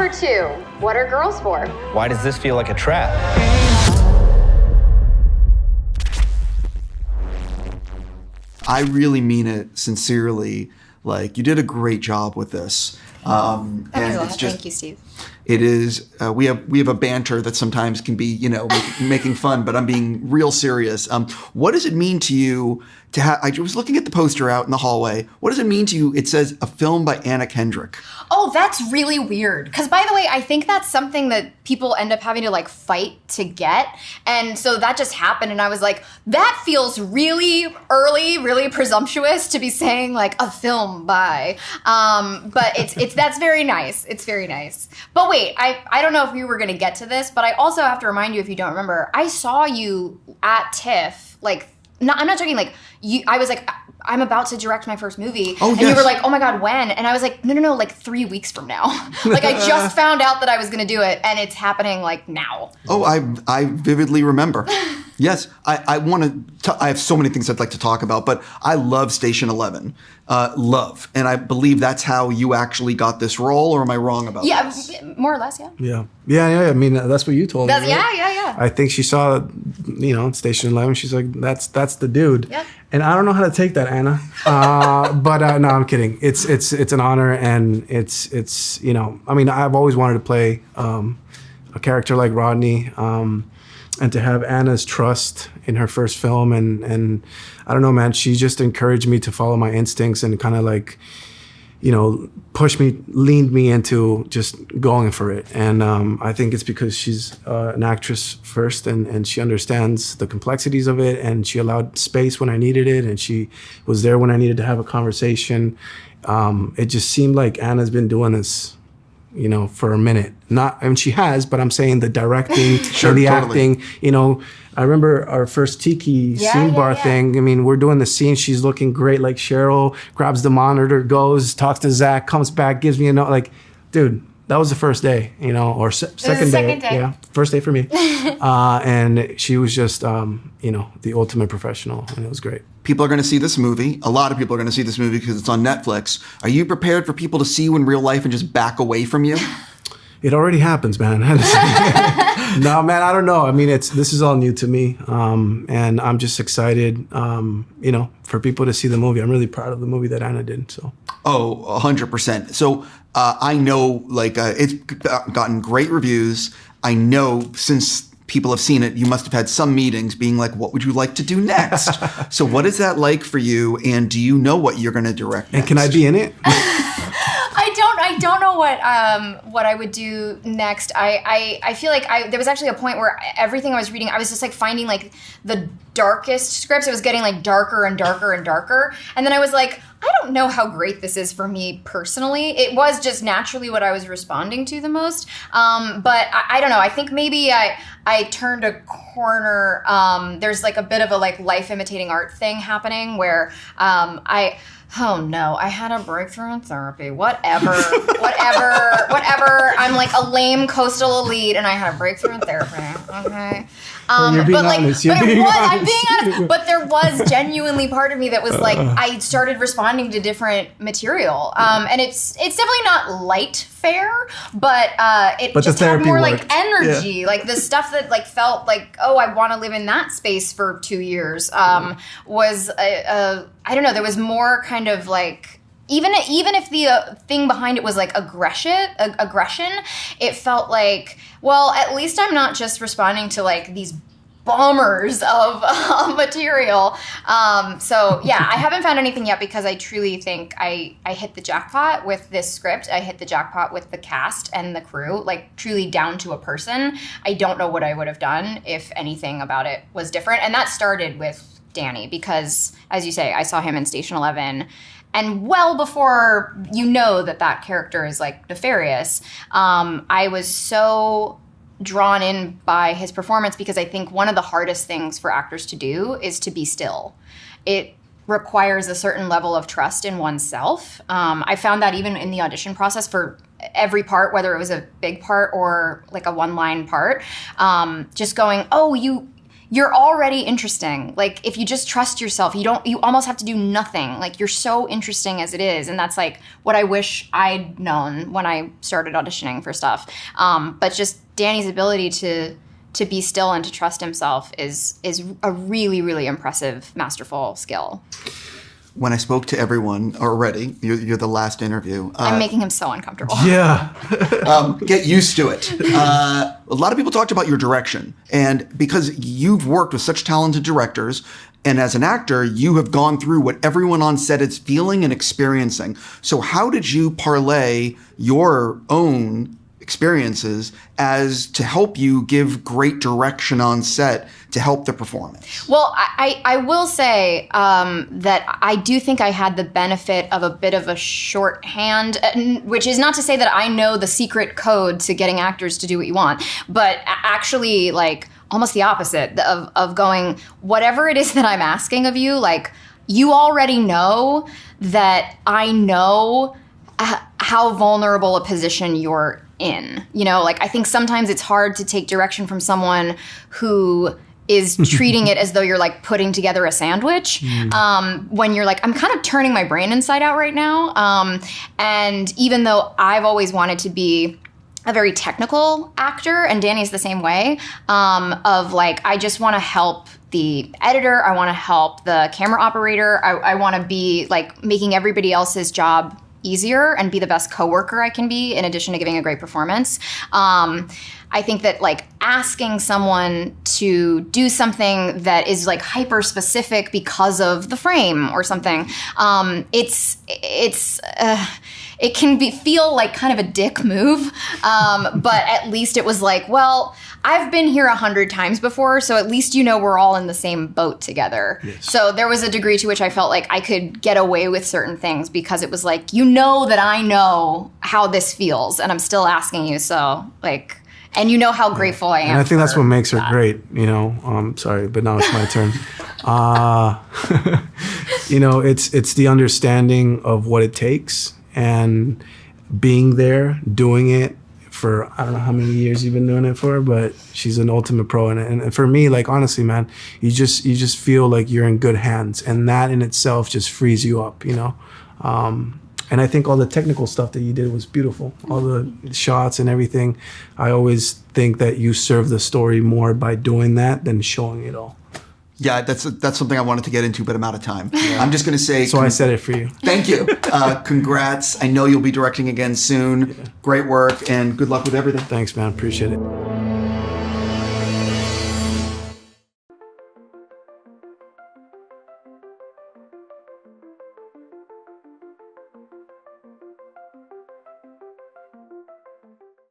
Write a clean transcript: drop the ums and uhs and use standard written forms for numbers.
Number 2, what are girls for? Why does this feel like a trap? I really mean it sincerely. Like, you did a great job with this. And it's just, thank you, Steve. It is, we have a banter that sometimes can be, making fun, but I'm being real serious. What does it mean to you to have, I was looking at the poster out in the hallway. What does it mean to you? It says a film by Anna Kendrick. Oh, that's really weird. Because, by the way, I think that's something that people end up having to, fight to get. And so that just happened. And I was like, that feels really early, really presumptuous to be saying, a film by. But that's very nice. It's very nice. But wait, I don't know if we were going to get to this, but I also have to remind you, if you don't remember, I saw you at TIFF, I'm not joking, I was like, I'm about to direct my first movie. Oh, and yes. you were like, oh my God, when? And I was like, no, 3 weeks from now. I just found out that I was going to do it, and it's happening now. Oh, I vividly remember. Yes, I want to, I have so many things I'd like to talk about, but I love Station 11. Love. And I believe that's how you actually got this role, or am I wrong about this? Yeah, more or less, yeah. Yeah. I mean, that's what you told me. Right? Yeah. I think she saw, Station 11. She's like, that's the dude. Yep. And I don't know how to take that, Anna. But no, I'm kidding. It's an honor, and it's I've always wanted to play a character like Rodney, and to have Anna's trust in her first film, and I don't know, man. She just encouraged me to follow my instincts and kind of pushed me, leaned me into just going for it. And I think it's because she's an actress first, and she understands the complexities of it, and she allowed space when I needed it, and she was there when I needed to have a conversation. It just seemed like Anna's been doing this, for a minute. She has, but I'm saying the directing Sure, and the totally. acting, I remember our first Tiki scene bar thing. I mean, we're doing the scene. She's looking great. Cheryl grabs the monitor, goes, talks to Zach, comes back, gives me a note. Dude, that was the first day, or second day. Yeah, first day for me. And she was just, the ultimate professional, and it was great. People are going to see this movie. A lot of people are going to see this movie because it's on Netflix. Are you prepared for people to see you in real life and just back away from you? It already happens, man. No, man, I don't know. I mean, this is all new to me, and I'm just excited, for people to see the movie. I'm really proud of the movie that Anna did. So. Oh, 100%. So I know, it's gotten great reviews. I know since people have seen it, you must have had some meetings being like, what would you like to do next? So what is that like for you? And do you know what you're going to direct next? And can I be in it? I don't know what I would do next. I feel like there was actually a point where everything I was reading, I was just finding the darkest scripts. It was getting darker and darker and darker. And then I was like, I don't know how great this is for me personally. It was just naturally what I was responding to the most. But I don't know. I think maybe I turned a corner. There's a bit of a life imitating art thing happening where oh no, I had a breakthrough in therapy. Whatever. I'm a lame coastal elite, and I had a breakthrough in therapy. Okay. You're being honest. I'm being honest. But there was genuinely part of me that was I started responding to different material. And it's definitely not light fare, but it just had more energy. Yeah. The stuff that felt oh, I want to live in that space for 2 years was I don't know, there was more kind of even if the thing behind it was aggression, it felt well, at least I'm not just responding to these bombers of material. So yeah, I haven't found anything yet because I truly think I hit the jackpot with this script. I hit the jackpot with the cast and the crew, truly down to a person. I don't know what I would have done if anything about it was different. And that started with Danny because, as you say, I saw him in Station 11. And well before that character is nefarious, I was so drawn in by his performance because I think one of the hardest things for actors to do is to be still. It requires a certain level of trust in oneself. I found that even in the audition process for every part, whether it was a big part or a one-line part, just going, oh, you're already interesting. Like, if you just trust yourself, you almost have to do nothing. Like, you're so interesting as it is. And that's like what I wish I'd known when I started auditioning for stuff. But just Danny's ability to be still and to trust himself is a really, really impressive, masterful skill. When I spoke to everyone already, you're the last interview. I'm making him so uncomfortable. Yeah. Get used to it. A lot of people talked about your direction. And because you've worked with such talented directors, and as an actor, you have gone through what everyone on set is feeling and experiencing. So how did you parlay your own experiences as to help you give great direction on set to help the performance? Well, I will say that I do think I had the benefit of a bit of a shorthand, which is not to say that I know the secret code to getting actors to do what you want, but actually, like, almost the opposite of going, whatever it is that I'm asking of you, like, you already know that I know how vulnerable a position you're in. You know, like, I think sometimes it's hard to take direction from someone who is treating it as though you're like putting together a sandwich. When you're like, I'm kind of turning my brain inside out right now. And even though I've always wanted to be a very technical actor, and Danny's the same way, of like, I just want to help the editor, I want to help the camera operator, I want to be like making everybody else's job easier and be the best coworker I can be, in addition to giving a great performance. I think that, like, asking someone to do something that is like hyper specific because of the frame or something, it can feel like kind of a dick move, but at least it was like, well, I've been here 100 times before, so at least, you know, we're all in the same boat together. Yes. So there was a degree to which I felt like I could get away with certain things because it was like, you know that I know how this feels, and I'm still asking you, so, like, and you know how grateful I am. And I think that's what makes her great, you know. Sorry, but now it's my turn. You know, it's the understanding of what it takes and being there, doing it for, I don't know how many years you've been doing it for, but she's an ultimate pro. And for me, like, honestly, man, you just feel like you're in good hands, and that in itself just frees you up, you know. And I think all the technical stuff that you did was beautiful. All the shots and everything. I always think that you serve the story more by doing that than showing it all. Yeah, that's something I wanted to get into, but I'm out of time. Yeah. I'm just going to say... So I said it for you. Thank you. Congrats. I know you'll be directing again soon. Yeah. Great work, and good luck with everything. Thanks, man. Appreciate it.